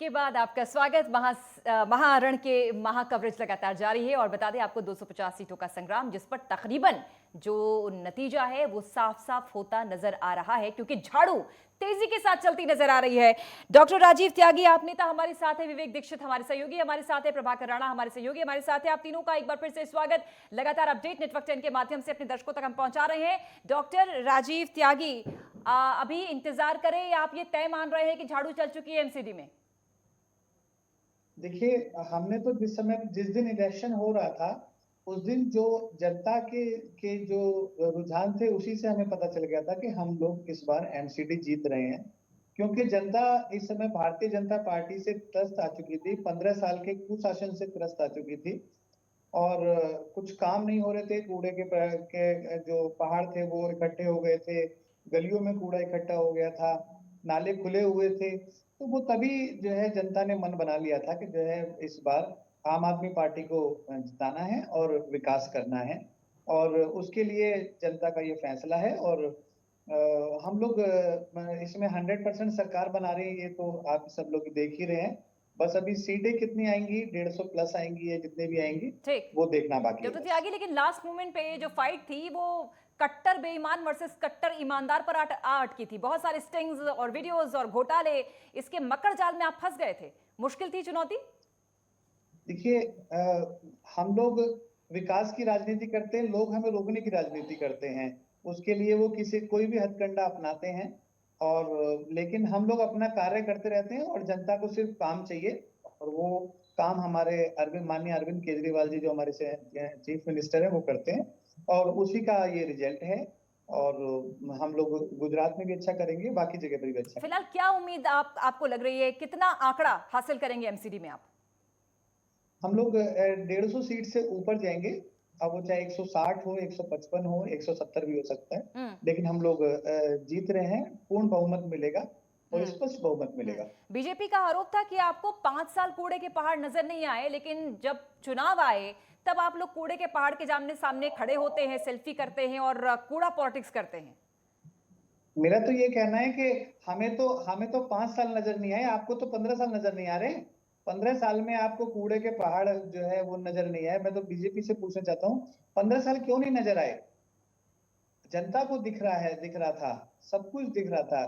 के बाद आपका स्वागत। महाअरण के महा कवरेज लगातार जारी है और बता दें आपको 250 सीटों का संग्राम, जिस पर तकरीबन जो नतीजा है वो साफ साफ होता नजर आ रहा है, क्योंकि झाड़ू तेजी के साथ चलती नजर आ रही है। डॉक्टर राजीव त्यागी आप नेता हमारे साथ है, विवेक दीक्षित हमारे सहयोगी हमारे साथ है, प्रभाकर राणा हमारे सहयोगी हमारे साथ है। आप तीनों का एक बार फिर से स्वागत। लगातार अपडेट नेटवर्क 10 के माध्यम से अपने दर्शकों तक हम पहुंचा रहे हैं। डॉक्टर राजीव त्यागी, अभी इंतजार करें या आप ये तय मान रहे हैं कि झाड़ू चल चुकी है एमसीडी में? देखिए, हमने तो जिस दिन इलेक्शन हो रहा था उस दिन जो जनता के जो रुझान थे उसी से हमें पता चल गया था कि हम लोग इस बार एमसीडी जीत रहे हैं, क्योंकि जनता इस समय भारतीय जनता पार्टी से त्रस्त आ चुकी थी। 15 साल के कुशासन से त्रस्त आ चुकी थी और कुछ काम नहीं हो रहे थे। कूड़े के जो पहाड़ थे वो इकट्ठे हो गए थे, गलियों में कूड़ा इकट्ठा हो गया था, नाले खुले हुए थे। तो वो तभी जो है जनता ने मन बना लिया था कि जो है इस बार आम आदमी पार्टी को जिताना है और विकास करना है, और उसके लिए जनता का ये फैसला है। और हम लोग इसमें 100% सरकार बना रहे हैं, ये तो आप सब लोग देख ही रहे हैं। बस अभी सीटें कितनी आएंगी, 150 प्लस आएंगी या जितने भी आएंगी ठीक, वो देखना बाकी है डॉक्टर बस। त्यागी, लेकिन लास्ट मोमेंट पे जो फाइट थी वो कट्टर बेईमान वर्सेस कट्टर ईमानदार पर अटकी थी। बहुत सारे स्टिंग्स और वीडियोस और घोटाले, इसके मकड़ जाल में आप फंस गए थे। मुश्किल थी चुनौती? देखिए, हम लोग विकास की राजनीति करते हैं, लोग हमें रोकने की राजनीति करते हैं। उसके लिए वो कोई भी हथकंडा अपनाते हैं, और लेकिन हम लोग अपना कार्य करते रहते हैं और जनता को सिर्फ काम चाहिए। और वो काम हमारे माननीय अरविंद केजरीवाल जी, जो हमारे से चीफ मिनिस्टर है, वो करते हैं और उसी का ये रिजल्ट है। और हम लोग गुजरात में भी अच्छा करेंगे, बाकी जगह पर भी अच्छा करेंगे। फिलहाल क्या उम्मीद आपको लग रही है, कितना आंकड़ा हासिल करेंगे एमसीडी में आप? हम लोग 150 सीट से ऊपर जाएंगे। अब वो चाहे 160 हो, 155 हो, 170 भी हो सकता है, हम्म। लेकिन हम लोग जीत रहे हैं। पूर्ण बहुमत मिलेगा और हम्म। स्पष्ट बहुमत मिलेगा। बीजेपी का आरोप था कि आपको 5 साल कूड़े के पहाड़ नजर नहीं आए, लेकिन जब चुनाव आए तब आप लोग कूड़े के पहाड़ के सामने सामने खड़े होते हैं, सेल्फी करते हैं और कूड़ा पॉलिटिक्स करते हैं। मेरा तो ये कहना है कि हमें तो 5 साल नजर नहीं आए, आपको तो 15 साल नजर नहीं आ रहे। 15 साल में आपको कूड़े के पहाड़ जो है वो नजर नहीं आए। मैं तो बीजेपी से पूछना चाहता हूँ, 15 साल क्यों नहीं नजर आए? जनता को दिख रहा है, दिख रहा था, सब कुछ दिख रहा था।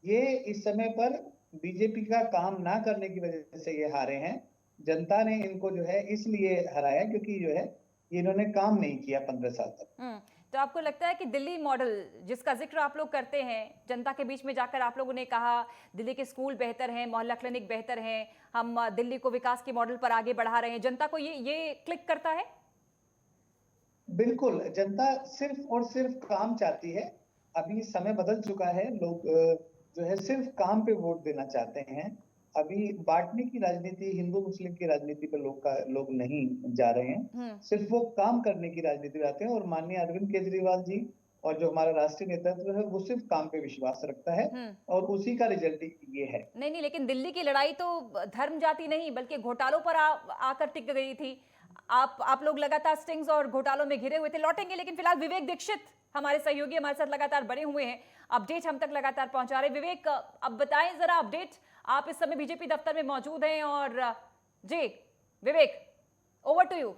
ये इस समय पर बीजेपी का काम ना करने की वजह से ये हारे हैं। जनता ने इनको जो है इसलिए हराया क्योंकि जो है इन्होंने काम नहीं किया 15 साल तक। तो आपको लगता है कि दिल्ली मॉडल जिसका जिक्र आप लोग करते हैं, जनता के बीच में जाकर आप लोगों ने कहा दिल्ली के स्कूल बेहतर हैं, मोहल्ला क्लिनिक बेहतर हैं, हम दिल्ली को विकास के मॉडल पर आगे बढ़ा रहे हैं, जनता को ये क्लिक करता है? बिल्कुल, जनता सिर्फ और सिर्फ काम चाहती है। अभी समय बदल चुका है, लोग जो है सिर्फ काम पे वोट देना चाहते हैं। अभी बांटने की राजनीति, हिंदू मुस्लिम की राजनीति पे लोग नहीं जा रहे हैं, सिर्फ वो काम करने की राजनीति में आते हैं। और माननीय अरविंद केजरीवाल जी और जो हमारा राष्ट्रीय नेतृत्व है वो सिर्फ काम पे विश्वास रखता है, और उसी का रिजल्ट ये है। नहीं नहीं, लेकिन दिल्ली की लड़ाई तो धर्म जाति नहीं बल्कि घोटालों पर आकर टिक गई थी। आप लोग लगातार स्टिंग्स और घोटालों में घिरे हुए थे। लौटेंगे, लेकिन फिलहाल विवेक दीक्षित हमारे सहयोगी हमारे साथ लगातार बने हुए हैं, अपडेट हम तक लगातार पहुंचा रहे। विवेक, अब बताएं जरा अपडेट। आप इस समय बीजेपी दफ्तर में मौजूद हैं और जी विवेक, ओवर टू यू।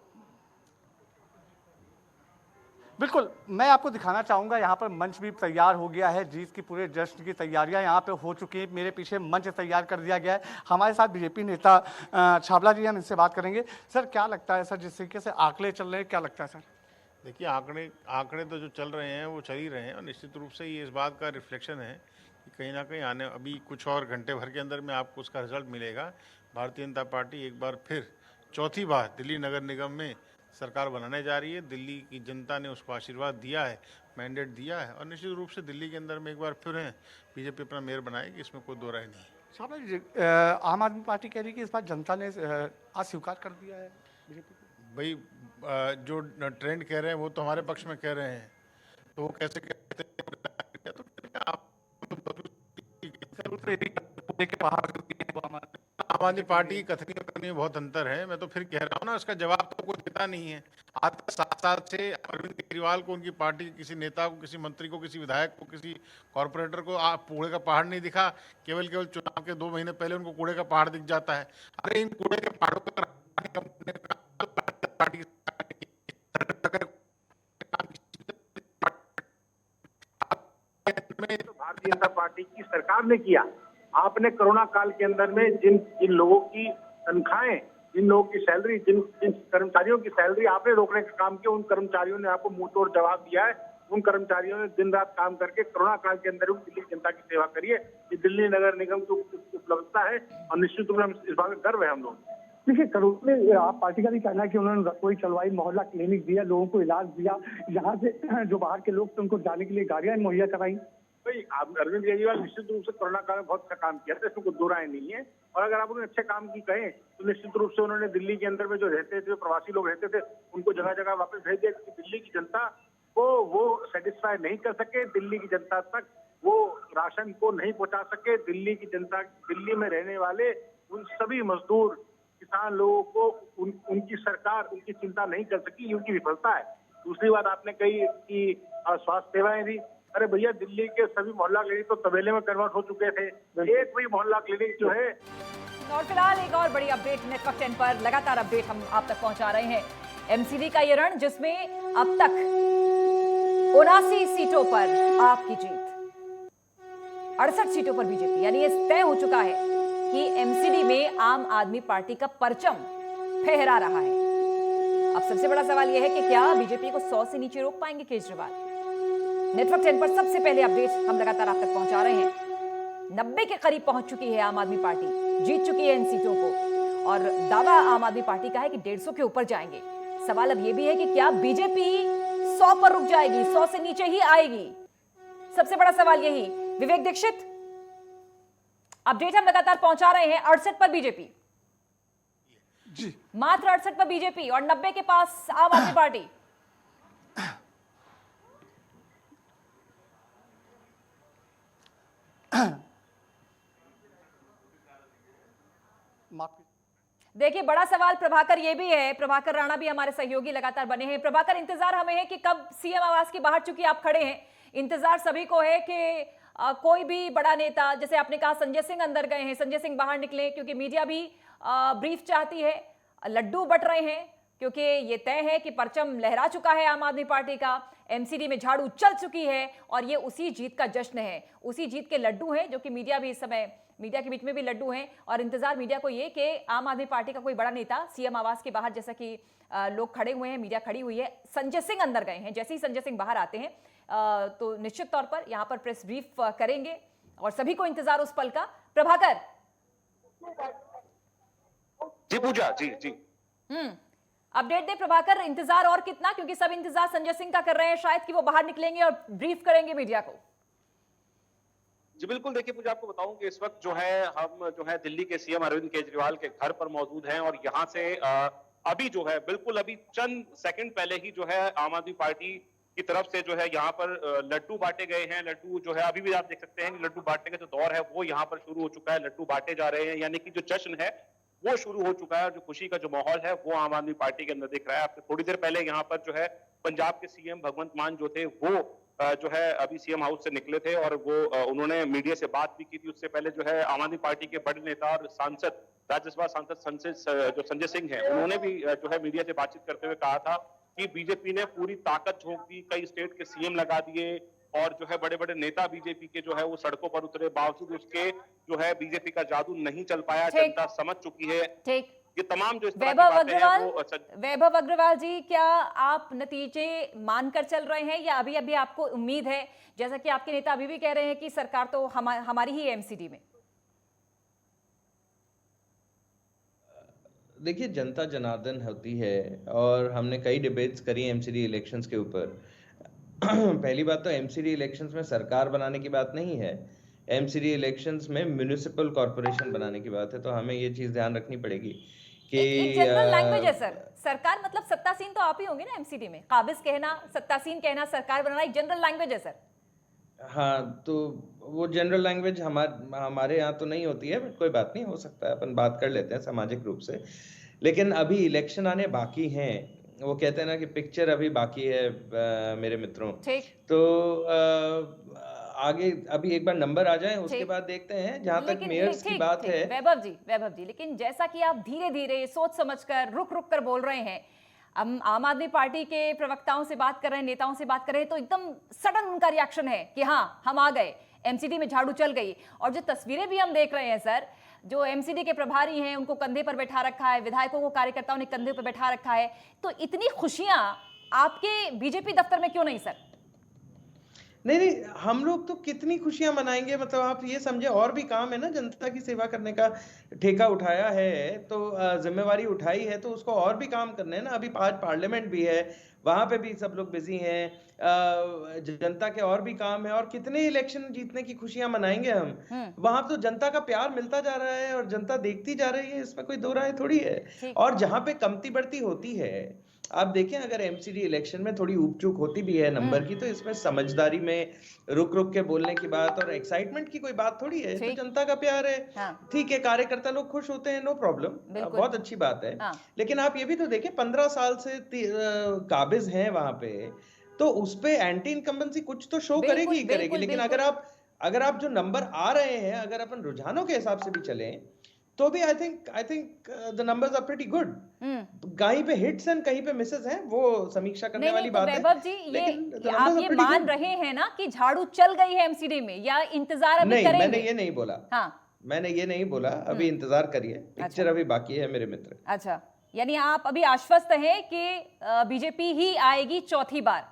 बिल्कुल, मैं आपको दिखाना चाहूँगा, यहाँ पर मंच भी तैयार हो गया है। जीत की पूरे जश्न की तैयारियाँ यहाँ पे हो चुकी हैं। मेरे पीछे मंच तैयार कर दिया गया है। हमारे साथ बीजेपी नेता छाबला जी, हम इनसे बात करेंगे। सर, क्या लगता है सर, जिस तरीके से आंकड़े चल रहे हैं, क्या लगता है सर? देखिए, आंकड़े तो जो चल रहे हैं वो चल ही रहे हैं, और निश्चित रूप से ये इस बात का रिफ्लेक्शन है कि कहीं ना कहीं आने अभी कुछ और घंटे भर के अंदर में आपको उसका रिजल्ट मिलेगा। भारतीय जनता पार्टी एक बार फिर चौथी बार दिल्ली नगर निगम में सरकार बनाने जा रही है। दिल्ली की जनता ने उसको आशीर्वाद दिया है, मैंडेट दिया है, और निश्चित रूप से दिल्ली के अंदर में एक बार फिर है बीजेपी अपना मेयर बनाएगी, इसमें कोई दो राय नहीं है। छाबला जी, आम आदमी पार्टी कह रही है कि इस बार जनता ने अस्वीकार कर दिया है बीजेपी को। भाई, जो ट्रेंड कह रहे हैं वो तो हमारे पक्ष में कह रहे हैं, तो वो कैसे कहते हैं? तो आप आम आदमी पार्टी की कथनी और करनी में बहुत अंतर है। मैं तो फिर कह रहा हूँ ना, इसका जवाब तो कोई देता चिंता नहीं है। आज तक 7 साल से अरविंद केजरीवाल को, उनकी पार्टी के किसी नेता को, किसी मंत्री को, किसी विधायक को, किसी कॉरपोरेटर को कूड़े का पहाड़ नहीं दिखा। केवल चुनाव के 2 महीने पहले उनको कूड़े का पहाड़ दिख जाता है। अरे इन कूड़े के पहाड़ों पर पार्टी तो भारतीय जनता पार्टी की सरकार ने किया। आपने कोरोना काल के अंदर में जिन जिन लोगों की तनख्वाहें, जिन लोगों की सैलरी, जिन जिन कर्मचारियों की सैलरी आपने रोकने का काम किया, उन कर्मचारियों ने आपको मुंह तोड़ जवाब दिया है। उन कर्मचारियों ने दिन रात काम करके कोरोना काल के अंदर भी दिल्ली की जनता की सेवा करी है। ये दिल्ली नगर निगम की उपलब्धता है और निश्चित रूप से इस बात में गर्व है हम लोग। देखिए, करोड़ में आप पार्टी का भी कहना है कि उन्होंने रसोई चलवाई, मोहल्ला क्लिनिक दिया, लोगों को इलाज दिया, यहाँ से जो बाहर के लोग थे उनको जाने के लिए गाड़ियां मुहैया कराई। भाई अरविंद केजरीवाल निश्चित रूप से कोरोना काल में बहुत अच्छा काम किया था, इसमें कोई दो राय नहीं है। और अगर आप उन्हें अच्छे काम की कहें तो निश्चित रूप से उन्होंने दिल्ली के अंदर में जो रहते थे, जो प्रवासी लोग रहते थे, उनको जगह जगह वापस भेज दिया कि दिल्ली की जनता को वो सेटिस्फाई नहीं कर सके, दिल्ली की जनता तक वो राशन को नहीं पहुंचा सके। दिल्ली की जनता, दिल्ली में रहने वाले उन सभी मजदूर किसान लोगों को उनकी सरकार उनकी चिंता नहीं कर सकी, उनकी विफलता है। दूसरी बात आपने कही कि स्वास्थ्य सेवाएं दी। अरे भैया, दिल्ली के सभी मोहल्ला क्लिनिक तो तबेले में कन्वर्ट हो चुके थे। एक भी मोहल्ला क्लिनिक जो है। और फिलहाल एक और बड़ी अपडेट नेटवर्क 10 पर लगातार अपडेट हम आप तक पहुंचा रहे हैं। एमसीडी का ये रण जिसमें अब तक 79 सीटों पर आपकी जीत, 68 सीटों पर बीजेपी, यानी ये तय हो चुका है कि एमसीडी में आम आदमी पार्टी का परचम फहरा रहा है। अब सबसे बड़ा सवाल यह है कि क्या बीजेपी को 100 से नीचे रोक पाएंगे केजरीवाल? नेटवर्क 10 पर सबसे पहले अपडेट हम लगातार आप तक पहुंचा रहे हैं। 90 के करीब पहुंच चुकी है आम आदमी पार्टी, जीत चुकी है इन सीटों को और दावा आम आदमी पार्टी का है कि 150 के ऊपर जाएंगे। सवाल अब यह भी है कि क्या बीजेपी 100 पर रुक जाएगी, 100 से नीचे ही आएगी? सबसे बड़ा सवाल यही। विवेक दीक्षित, अपडेट हम लगातार पहुंचा रहे हैं। 68 पर बीजेपी, जी मात्र 68 पर बीजेपी और 90 के पास आम आदमी पार्टी। देखिए, बड़ा सवाल प्रभाकर ये भी है, प्रभाकर राणा भी हमारे सहयोगी लगातार बने हैं। प्रभाकर, इंतजार हमें है कि कब सीएम आवास के बाहर, चूंकि आप खड़े हैं, इंतजार सभी को है कि कोई भी बड़ा नेता, जैसे आपने कहा संजय सिंह अंदर गए हैं, संजय सिंह बाहर निकले क्योंकि मीडिया भी ब्रीफ चाहती है। लड्डू बट रहे हैं क्योंकि ये तय है कि परचम लहरा चुका है आम आदमी पार्टी का, एमसीडी में झाड़ू चल चुकी है और ये उसी जीत का जश्न है, उसी जीत के लड्डू हैं जो कि मीडिया भी इस समय, मीडिया के बीच में भी लड्डू हैं। और इंतजार मीडिया को ये कि आम आदमी पार्टी का कोई बड़ा नेता सीएम आवास के बाहर, जैसा कि लोग खड़े हुए हैं, मीडिया खड़ी हुई है, संजय सिंह अंदर गए हैं। जैसे ही संजय सिंह बाहर आते हैं तो निश्चित तौर पर यहाँ पर प्रेस ब्रीफ करेंगे और सभी को इंतजार उस पल का। प्रभाकर जी पूजा, जी जी अपडेट दे प्रभाकर, इंतजार और कितना, क्योंकि सब इंतजार संजय सिंह का कर रहे हैं शायद कि वो बाहर निकलेंगे और ब्रीफ करेंगे मीडिया को। जी बिल्कुल, देखिए पूजा, आपको बताऊं कि इस वक्त जो है हम जो है दिल्ली के सीएम अरविंद केजरीवाल के घर पर मौजूद हैं और यहाँ से अभी जो है बिल्कुल अभी चंद सेकंड पहले ही जो है आम आदमी पार्टी की तरफ से जो है यहाँ पर लड्डू बांटे गए हैं। लड्डू जो है अभी भी आप देख सकते हैं कि लड्डू बांटने का जो दौर है वो यहाँ पर शुरू हो चुका है, लड्डू बांटे जा रहे हैं, यानी कि जो जश्न है वो शुरू हो चुका है और जो खुशी का जो माहौल है वो आम आदमी पार्टी के अंदर दिख रहा है। आपसे थोड़ी देर पहले यहाँ पर जो है पंजाब के सीएम भगवंत मान जो थे वो जो है अभी सीएम हाउस से निकले थे और वो उन्होंने मीडिया से बात भी की थी। उससे पहले जो है आम आदमी पार्टी के बड़े नेता और सांसद, राज्यसभा सांसद जो संजय सिंह है, उन्होंने भी जो है मीडिया से बातचीत करते हुए कहा था कि बीजेपी ने पूरी ताकत झोंक दी, कई स्टेट के सीएम लगा दिए और जो है बड़े बड़े नेता बीजेपी के जो है वो सड़कों पर उतरे, बावजूद उसके जो है बीजेपी का जादू नहीं चल पाया। जनता समझ चुकी है। ठीक, ये तमाम जो इस तरह की बातें हैं वो वैभव अग्रवाल जी, क्या आप नतीजे मानकर चल रहे हैं या अभी अभी आपको उम्मीद है, जैसा कि आपके नेता अभी भी कह रहे हैं कि सरकार तो हमारी ही एमसीडी में? देखिए, जनता जनार्दन होती है और हमने कई डिबेट्स करी एमसीडी इलेक्शंस के ऊपर। पहली बात तो एमसीडी इलेक्शंस में सरकार बनाने की बात नहीं है, एमसीडी इलेक्शंस में म्युनिसिपल कॉर्पोरेशन बनाने की बात है। तो हमें ये चीज ध्यान रखनी पड़ेगी कि एक जनरल लैंग्वेज है सर, सरकार मतलब सत्तासीन तो आप ही होंगे ना एमसीडी में, काबिज कहना, सत्तासीन कहना, सरकार बनाना एक जनरल लैंग्वेज है सर। हाँ, तो वो जनरल लैंग्वेज हमारे यहाँ तो नहीं होती है, बट कोई बात नहीं, हो सकता है अपन बात कर लेते हैं सामाजिक रूप से। लेकिन अभी इलेक्शन आने बाकी हैं वो कहते हैं ना कि पिक्चर अभी बाकी है मेरे मित्रों। ठीक। तो आगे अभी एक बार नंबर आ जाए उसके ठीक। बाद देखते हैं। जहां तक लेकिन मेयर्स की ठीक बात ठीक है, वैभव जी, लेकिन जैसा कि आप धीरे धीरे सोच समझकर रुक रुक कर बोल रहे हैं, हम आम आदमी पार्टी के प्रवक्ताओं से बात कर रहे हैं, नेताओं से बात कर रहे हैं, तो एकदम सडन उनका रिएक्शन है कि हाँ हम आ गए, एमसीडी में झाड़ू चल गई। और जो तस्वीरें भी हम देख रहे हैं सर, जो एमसीडी के प्रभारी हैं उनको कंधे पर बैठा रखा है, विधायकों को कार्यकर्ताओं ने कंधे पर बैठा रखा है, तो इतनी खुशियां आपके बीजेपी दफ्तर में क्यों नहीं सर? नहीं, हम लोग तो कितनी खुशियां मनाएंगे, मतलब आप ये समझे और भी काम है ना, जनता की सेवा करने का ठेका उठाया है तो जिम्मेवारी उठाई है तो उसको और भी काम करने हैं ना। अभी आज पार्लियामेंट भी है, वहां पे भी सब लोग बिजी हैं, जनता के और भी काम है, और कितने इलेक्शन जीतने की खुशियां मनाएंगे हम। वहां तो जनता का प्यार मिलता जा रहा है और जनता देखती जा रही है, इसमें कोई दो राय थोड़ी है। और जहां पे कमती बढ़ती होती है, आप देखें अगर एमसीडी इलेक्शन में थोड़ी ऊप चूक होती भी है नंबर की, तो इसमें समझदारी में रुक रुक के बोलने की बात और एक्साइटमेंट की कोई बात थोड़ी है। तो जनता का प्यार है, ठीक है, कार्यकर्ता लोग खुश होते हैं, नो प्रॉब्लम, बहुत अच्छी बात है। लेकिन आप ये भी तो देखें 15 साल से काबिज हैं वहां पे, तो उस पे एंटी इनकम्बेंसी कुछ तो शो करेगी ही करेगी। लेकिन अगर आप जो नंबर आ रहे हैं, अगर अपन रुझानों के हिसाब से भी चलें, तो भी I think the numbers are pretty good. कहीं पे हिट्स एंड कहीं पे मिसेस हैं, वो समीक्षा करने वाली बात है। वैभव जी, आप ये मान रहे हैं ना कि झाड़ू चल गई है एमसीडी में, या इंतजार अभी करेंगे? मैंने ये नहीं बोला। हाँ, मैंने ये नहीं बोला, अभी इंतजार करिए, पिक्चर अभी बाकी है मेरे मित्र। अच्छा, यानी आप अभी आश्वस्त हैं कि बीजेपी ही आएगी चौथी बार?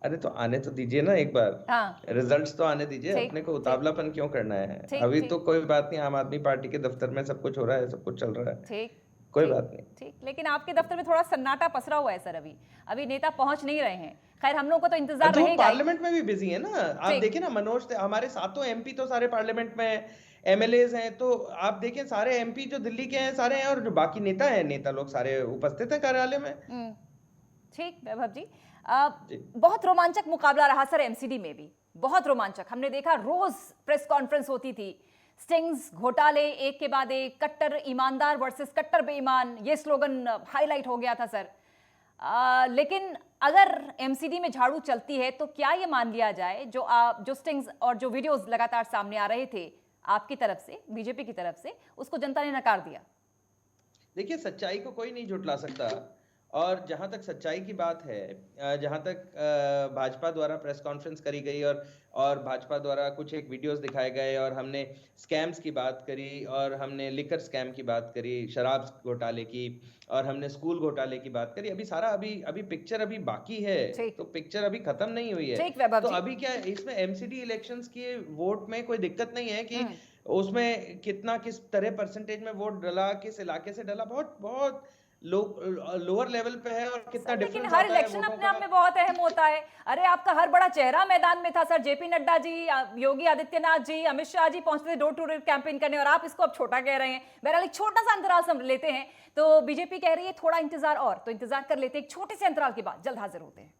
अरे तो आने तो दीजिए ना एक बार। हाँ। रिजल्ट्स तो आने दीजिए, अपने को उतावलापन क्यों करना है? अभी तो कोई बात नहीं, आम आदमी पार्टी के दफ्तर में सब कुछ हो रहा है, सब कुछ चल रहा है, ठीक, कोई बात नहीं। ठीक, लेकिन आपके दफ्तर में थोड़ा सन्नाटा पसरा हुआ है सर, अभी नेता पहुंच नहीं रहे हैं। खैर, हम लोगों को तो इंतजार रहेगा। पार्लियामेंट में भी बिजी है ना, आप देखिए ना, मनोज, हमारे सातों एमपी तो सारे पार्लियामेंट में, एमएलएज हैं, तो आप देखें सारे एमपी जो दिल्ली के हैं सारे हैं, और जो बाकी नेता लोग सारे उपस्थित हैं कार्यालय में। ठीक वैभव जी, बहुत रोमांचक मुकाबला रहा सर एमसीडी में भी, बहुत रोमांचक। हमने देखा रोज प्रेस कॉन्फ्रेंस होती थी, स्टिंग्स, घोटाले एक के बाद एक, कट्टर ईमानदार वर्सेस कट्टर बेईमान, ये स्लोगन हाईलाइट हो गया था सर। लेकिन अगर एमसीडी में झाड़ू चलती है तो क्या ये मान लिया जाए, जो स्टिंग्स और जो वीडियोस लगातार सामने आ रहे थे आपकी तरफ से, बीजेपी की तरफ से, उसको जनता ने नकार दिया? देखिए, सच्चाई को कोई नहीं झुठला सकता, और जहां तक सच्चाई की बात है, जहां तक भाजपा द्वारा प्रेस कॉन्फ्रेंस करी गई और भाजपा द्वारा कुछ एक वीडियोस दिखाए गए, और हमने स्कैम्स की बात करी, और हमने लिकर स्कैम की बात करी, शराब घोटाले की, और हमने स्कूल घोटाले की बात करी, अभी सारा अभी पिक्चर अभी बाकी है, तो पिक्चर अभी खत्म नहीं हुई है। तो अभी क्या इसमें एमसीडी इलेक्शंस के वोट में कोई दिक्कत नहीं है कि उसमें किस तरह परसेंटेज में वोट डला, किस इलाके से डला, बहुत लोअर लेवल पे है, और कितना डिफरेंस लेकिन हर इलेक्शन अपने आप में बहुत अहम होता है। अरे आपका हर बड़ा चेहरा मैदान में था सर, जेपी नड्डा जी, योगी आदित्यनाथ जी, अमित शाह जी पहुंचते थे डोर टू डोर कैंपेन करने, और आप इसको अब छोटा कह रहे हैं। बहरहाल एक छोटा सा अंतराल हम लेते हैं, तो बीजेपी कह रही है थोड़ा इंतजार, और तो इंतजार कर लेते हैं, एक छोटे से अंतराल के बाद जल्द हाजिर होते हैं।